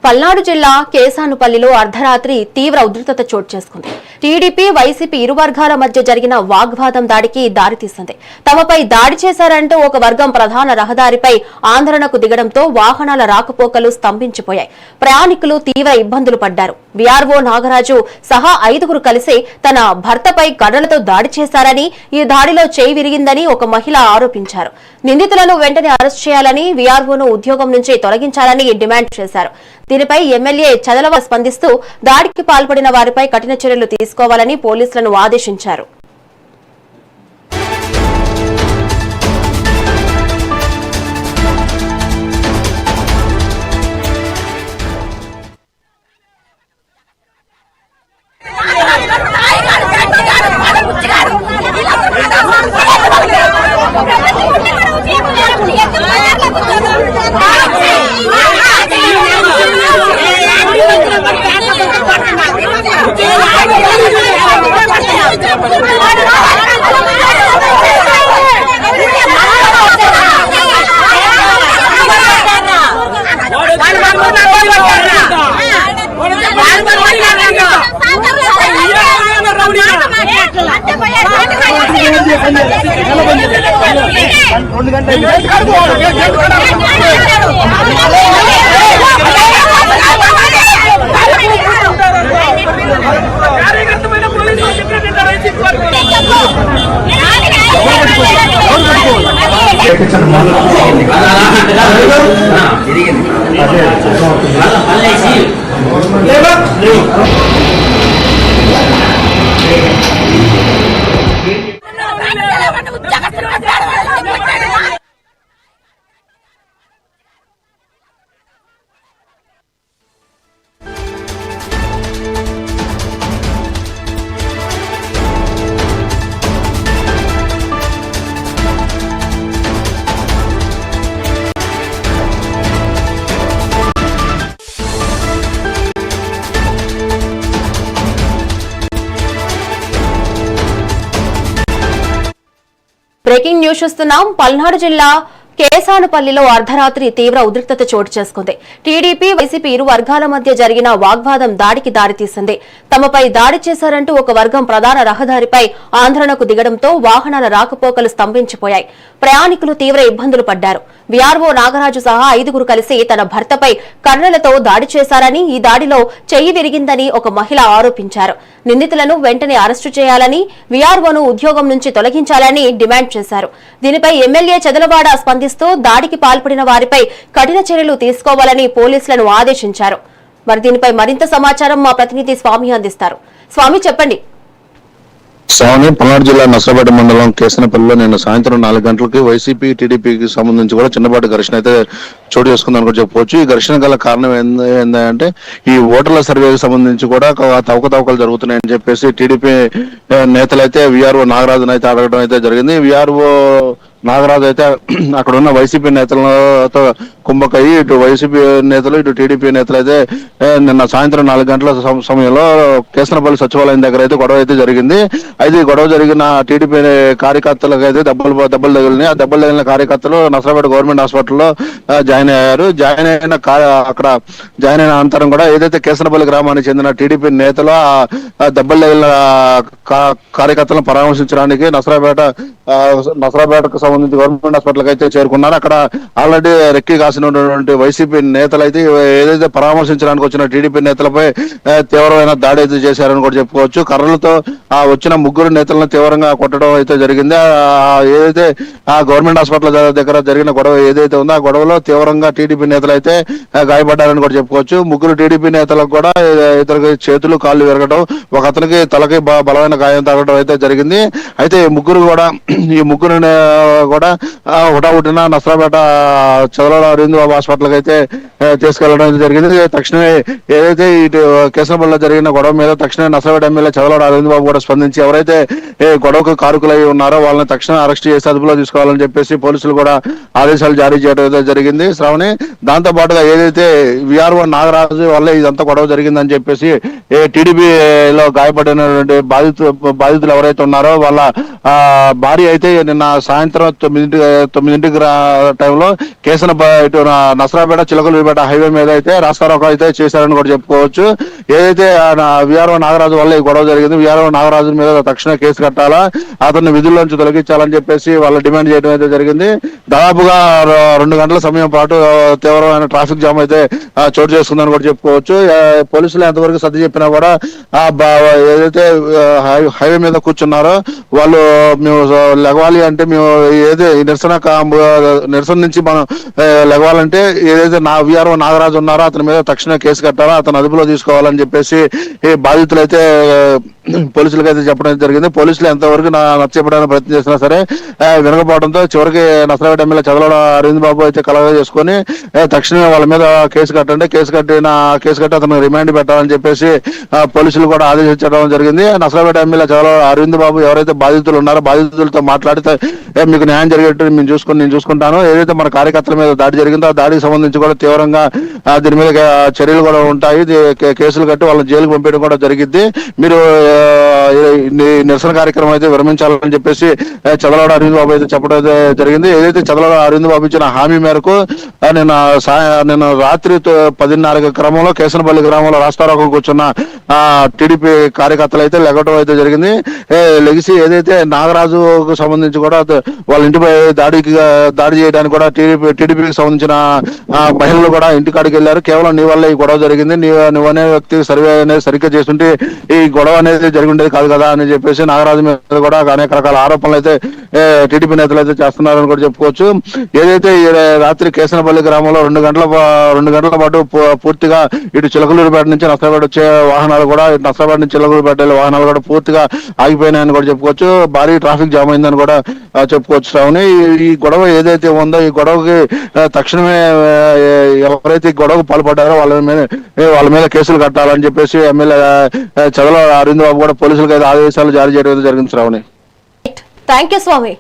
పల్నాడు జిల్లా కేసానుపల్లిలో అర్ధరాత్రి తీవ్ర ఉద్రిక్తత చోటు చేసుకుంది. టీడీపీ వైసీపీ ఇరు వర్గాల మధ్య జరిగిన వాగ్వాదం దాడికి దారితీసింది. తమపై దాడి చేశారంటూ ఒక వర్గం ప్రధాన రహదారిపై ఆందోళనకు దిగడంతో వాహనాల రాకపోకలు స్తంభించిపోయాయి. ప్రయాణికులు తీవ్ర ఇబ్బందులు పడ్డారు. వీఆర్ఓ నాగరాజు సహా 5గురు కలిసి తన భర్తపై కర్రలతో దాడి చేశారని, ఈ దాడిలో చేయి విరిగిందని ఒక మహిళ ఆరోపించారు. నిందితులను వెంటనే అరెస్ట్ చేయాలని, వీఆర్ఓను ఉద్యోగం నుంచి తొలగించాలని డిమాండ్ చేశారు. దీనిపై ఎమ్మెల్యే చదలవ స్పందిస్తూ దాడికి పాల్పడిన వారిపై కఠిన చర్యలు తీసుకోవాలని పోలీసులను ఆదేశించారు. బ్రేకింగ్ న్యూస్ చూస్తున్నాం. పల్నాడు జిల్లా కేసానుపల్లిలో అర్ధరాత్రి తీవ్ర ఉద్రిక్తత చోటు చేసుకుంది. టీడీపీ వైసీపీ ఇరు వర్గాల మధ్య జరిగిన వాగ్వాదం దాడికి దారితీసింది. తమపై దాడి చేశారంటూ ఒక వర్గం ప్రధాన రహదారిపై ఆందోళనకు దిగడంతో వాహనాల రాకపోకలు స్తంభించిపోయాయి. ప్రయాణికులు తీవ్ర ఇబ్బందులు పడ్డారు. వీఆర్ఓ నాగరాజు సహా 5గురు కలిసి తన భర్తపై కర్రలతో దాడి చేశారని, ఈ దాడిలో చెయ్యి విరిగిందని ఒక మహిళ ఆరోపించారు. నిందితులను వెంటనే అరెస్టు చేయాలని, వీఆర్ఓను ఉద్యోగం నుంచి తొలగించాలని డిమాండ్ చేశారు. దీనిపై ఎమ్మెల్యే చదలవాడ స్పందిస్తూ దాడికి పాల్పడిన వారిపై కఠిన చర్యలు తీసుకోవాలని పోలీసులను ఆదేశించారు. మరి దీనిపై మరింత సమాచారం మా ప్రతినిధి స్వామి అందిస్తారు. స్వామి, చెప్పండి. పల్నాడు జిల్లా నర్సరావుపేట మండలం కేసనపల్లిలో నిన్న సాయంత్రం 4 గంటలకి వైసీపీ టీడీపీకి సంబంధించి కూడా చిన్నపాటి ఘర్షణ అయితే చోటు చేసుకుందని కూడా చెప్పవచ్చు. ఈ ఘర్షణ గల కారణం ఏంటంటే ఈ ఓటర్ల సర్వేకి సంబంధించి కూడా అవకతవకలు జరుగుతున్నాయని చెప్పేసి టీడీపీ నేతలు అయితే వీఆర్ఓ నాగరాజును అయితే అడగడం అయితే జరిగింది. వీఆర్ఓ నాగరాజు అయితే అక్కడ ఉన్న వైసీపీ నేతలతో కుంభకయ్యి ఇటు వైసీపీ నేతలు ఇటు టీడీపీ నేతలు అయితే నిన్న సాయంత్రం 4 గంటల సమయంలో కేసనపల్లి సచివాలయం దగ్గర అయితే గొడవ అయితే జరిగింది. అయితే ఈ గొడవ జరిగిన టీడీపీ కార్యకర్తలకు అయితే దెబ్బలు తగిలినాయి. ఆ దెబ్బలు తగిలిన కార్యకర్తలు నర్సరావుపేట గవర్నమెంట్ హాస్పిటల్లో జాయిన్ అయ్యారు. అక్కడ జాయిన్ అయిన అనంతరం కూడా ఏదైతే కేసనపల్లి గ్రామానికి చెందిన టీడీపీ నేతలు ఆ దెబ్బలు తగిలిన కార్యకర్తలను పరామర్శించడానికి నర్సరావుపేటకు సంబంధించి గవర్నమెంట్ హాస్పిటల్ అయితే చేరుకున్నారు. అక్కడ ఆల్రెడీ రెక్కి కాసినటువంటి వైసీపీ నేతలు అయితే ఏదైతే పరామర్శించడానికి వచ్చిన టీడీపీ నేతలపై తీవ్రమైన దాడి అయితే చేశారని కూడా చెప్పుకోవచ్చు. కర్రలతో వచ్చిన 3 నేతలను తీవ్రంగా కొట్టడం అయితే జరిగింది. ఏదైతే ఆ గవర్నమెంట్ హాస్పిటల్ దగ్గర జరిగిన గొడవ ఏదైతే ఉందో ఆ గొడవలో తీవ్రంగా టీడీపీ నేతలు అయితే గాయపడ్డారని కూడా చెప్పుకోవచ్చు. 3 టీడీపీ నేతలకు కూడా ఇతనికి చేతులు కాళ్ళు విరగడం, ఒక అతనికి తలకి బలమైన గాయం తగలడం అయితే జరిగింది. అయితే ఈ ముగ్గురు కూడా హుటాహుటిన నర్సరావుపేట చదలవాడ అరవింద్ బాబు హాస్పిటల్కి అయితే తీసుకెళ్లడం జరిగింది. తక్షణమే ఏదైతే ఇటు కేసనపల్లిలో జరిగిన గొడవ మీద తక్షణమే నర్సరావుపేట ఎమ్మెల్యే చదలవాడ అరవింద్ బాబు కూడా స్పందించి ఎవరైతే గొడవకు కారకులై ఉన్నారో వాళ్ళని తక్షణం అరెస్ట్ చేసి అదుపులో తీసుకోవాలని చెప్పేసి పోలీసులు కూడా ఆదేశాలు జారీ చేయడం జరిగింది. శ్రావణి, దాంతో పాటుగా ఏదైతే వీఆర్ఓ నాగరాజు వల్ల ఇదంతా గొడవ జరిగిందని చెప్పేసి టీడీపీలో గాయపడినటువంటి బాధితులు ఎవరైతే ఉన్నారో వాళ్ళ భార్య అయితే నిన్న సాయంత్రం 9 టైంలో ఇటు నసరాపేట చిలకలూరిపేట హైవే మీద అయితే రాస్తారోకో అయితే చేశారని కూడా చెప్పుకోవచ్చు. ఏదైతే విఆర్ఓ నాగరాజు వల్ల ఈ గొడవ జరిగింది, విఆర్ఓ నాగరాజు మీద తక్షణ కేసు కట్టాలా, అతన్ని విధుల్లోంచి తొలగించాలని చెప్పేసి వాళ్ళు డిమాండ్ చేయడం అయితే జరిగింది. దాదాపుగా 2 గంటల సమయం పాటు తీవ్రమైన ట్రాఫిక్ జామ్ అయితే చోటు చేసుకుందని కూడా చెప్పుకోవచ్చు. పోలీసులు ఎంతవరకు సర్ది చెప్పినా కూడా ఏదైతే హైవే మీద కూర్చున్నారో వాళ్ళు మేము లెగవాలి అంటే మేము నిరసన నుంచి మనం లెగవాలంటే ఏదైతే విఆర్ఓ నాగరాజు ఉన్నారో అతని మీద తక్షణ కేసు కట్టాలా, అతను అదుపులో తీసుకోవాలని చెప్పేసి ఈ బాధితులు అయితే పోలీసులకు అయితే చెప్పడం జరిగింది. పోలీసులు ఎంతవరకు నచ్చచెప్పడానికి ప్రయత్నం చేసినా సరే వినకపోవడంతో చివరికి నసరాపేట ఎమ్మెల్యే చదలవాడ అరవింద్ బాబు అయితే కలగా చేసుకుని తక్షణమే వాళ్ళ మీద కేసు కట్టండి, కేసు కట్టి అతను రిమాండ్ పెట్టాలని చెప్పేసి పోలీసులు కూడా ఆదేశించడం జరిగింది. నసరాపేట ఎమ్మెల్యే చదలవాడ అరవింద్ బాబు ఎవరైతే బాధితులు ఉన్నారో బాధితులతో మాట్లాడితే మీకు న్యాయం జరిగేట్టు నేను చూసుకుంటాను, ఏదైతే మన కార్యకర్తల మీద దాడి జరిగిందో ఆ దాడికి సంబంధించి కూడా తీవ్రంగా దీని మీద చర్యలు కూడా ఉంటాయి, కేసులు కట్టి వాళ్ళని జైలుకు పంపించడం కూడా జరిగింది, మీరు నిరసన కార్యక్రమం అయితే విరమించాలని చెప్పేసి చదలవాడ అరవింద్ బాబు అయితే చెప్పడం జరిగింది. ఏదైతే చదలవాడ అరవింద్ బాబు ఇచ్చిన హామీ మేరకు నిన్న రాత్రి 10:30 క్రమంలో కేసనపల్లి గ్రామంలో రాస్తారోకో కూర్చున్న టీడీపీ కార్యకర్తలు అయితే లెగటం అయితే జరిగింది. లెగిసి ఏదైతే నాగరాజుకు సంబంధించి కూడా వాళ్ళ ఇంటిపై దాడి చేయడానికి కూడా టీడీపీకి సంబంధించిన మహిళలు కూడా ఇంటికాడికి వెళ్ళారు. కేవలం నీ వల్ల ఈ గొడవ జరిగింది, నువ్వనే వ్యక్తి సర్వే అనేది సరిగ్గా చేస్తుంటే ఈ గొడవ అనేది జరిగి ఉండేది కాదు కదా అని చెప్పేసి నాగరాజు మీద కూడా అనేక రకాల ఆరోపణలు అయితే టీడీపీ నేతలు అయితే చేస్తున్నారని కూడా చెప్పుకోవచ్చు. ఏదైతే రాత్రి కేసనపల్లి గ్రామంలో 2 గంటల పాటు పూర్తిగా ఇటు చిలకలూరిపేట నుంచి నసరాపేట వచ్చే వాహనాలు కూడా, ఇటు నసరాపేట నుంచి చిలకలూరిపేట వెళ్ళే వాహనాలు కూడా పూర్తిగా ఆగిపోయినాయని కూడా చెప్పుకోవచ్చు. భారీ ట్రాఫిక్ జామ్ అయిందని కూడా చెప్పుకోవచ్చు. శ్రావణి, ఈ గొడవ ఏదైతే ఉందో ఈ గొడవకి తక్షణమే ఎవరైతే గొడవకు పాల్పడ్డారో వాళ్ళ మీద కేసులు కట్టాలని చెప్పేసి ఎమ్మెల్యే చదలవాడ అరవింద్ బాబు కూడా పోలీసులకు అయితే ఆదేశాలు జారీ చేయడం జరిగింది. Shravani, thank you Swamy.